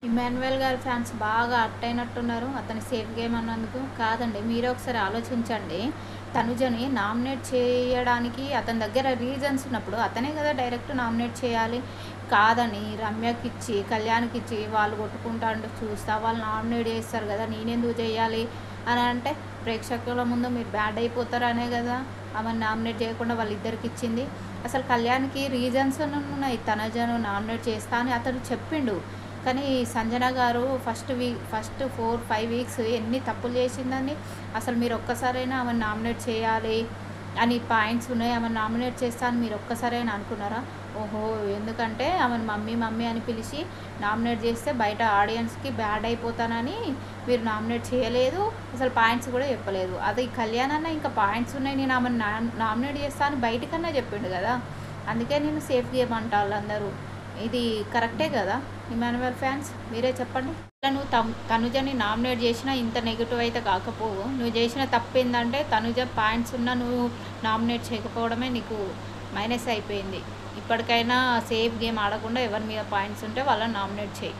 ఇమాన్యుయల్ గారి ఫ్యాన్స్ బాగా హర్ట్ అయినట్టున్నారు అతని సేఫ్ గేమ్ అన్నందుకు. కాదండి, మీరే ఒకసారి ఆలోచించండి. తనుజని నామినేట్ చేయడానికి అతని దగ్గర రీజన్స్ ఉన్నప్పుడు అతనే కదా డైరెక్ట్ నామినేట్ చేయాలి. కాదని రమ్యకిచ్చి కళ్యాణ్కిచ్చి వాళ్ళు కొట్టుకుంటాంటే చూస్తా వాళ్ళు నామినేట్ చేస్తారు కదా, నేనెందుకు చేయాలి అని అంటే ప్రేక్షకుల ముందు మీరు బ్యాడ్ అయిపోతారనే కదా ఆమెను నామినేట్ చేయకుండా వాళ్ళిద్దరికి ఇచ్చింది. అసలు కళ్యాణ్కి రీజన్స్ ఉన్నాయి తనుజను నామినేట్ చేస్తా అని అతను చెప్పిండు. కానీ సంజన గారు ఫస్ట్ 4-5 వీక్స్ ఎన్ని తప్పులు చేసిందని. అసలు మీరు ఒక్కసారైనా ఆమెను నామినేట్ చేయాలి అని పాయింట్స్ ఉన్నాయి, ఆమెను నామినేట్ చేస్తా అని మీరు ఒక్కసారైనా అనుకున్నారా? ఓహో, ఎందుకంటే ఆమెను మమ్మీ మమ్మీ అని పిలిచి నామినేట్ చేస్తే బయట ఆడియన్స్కి బ్యాడ్ అయిపోతానని మీరు నామినేట్ చేయలేదు, అసలు పాయింట్స్ కూడా చెప్పలేదు. అది కళ్యాణ్ అన్న ఇంకా పాయింట్స్ ఉన్నాయి నేను ఆమెను నామినేట్ చేస్తా అని బయటకన్నా చెప్పిండు కదా. అందుకే నేను సేఫ్ గేమ్ అంటా వాళ్ళందరూ. ఇది కరెక్టే కదా ఇమాన్యుయల్ ఫ్యాన్స్, మీరే చెప్పండి. నువ్వు తనుజని నామినేట్ చేసినా ఇంత నెగిటివ్ అయితే కాకపోవు. నువ్వు చేసిన తప్పు ఏంటంటే తనుజ పాయింట్స్ ఉన్నా నువ్వు నామినేట్ చేయకపోవడమే నీకు మైనస్ అయిపోయింది. ఇప్పటికైనా సేఫ్ గేమ్ ఆడకుండా ఎవరి మీద పాయింట్స్ ఉంటే వాళ్ళని నామినేట్ చేయి.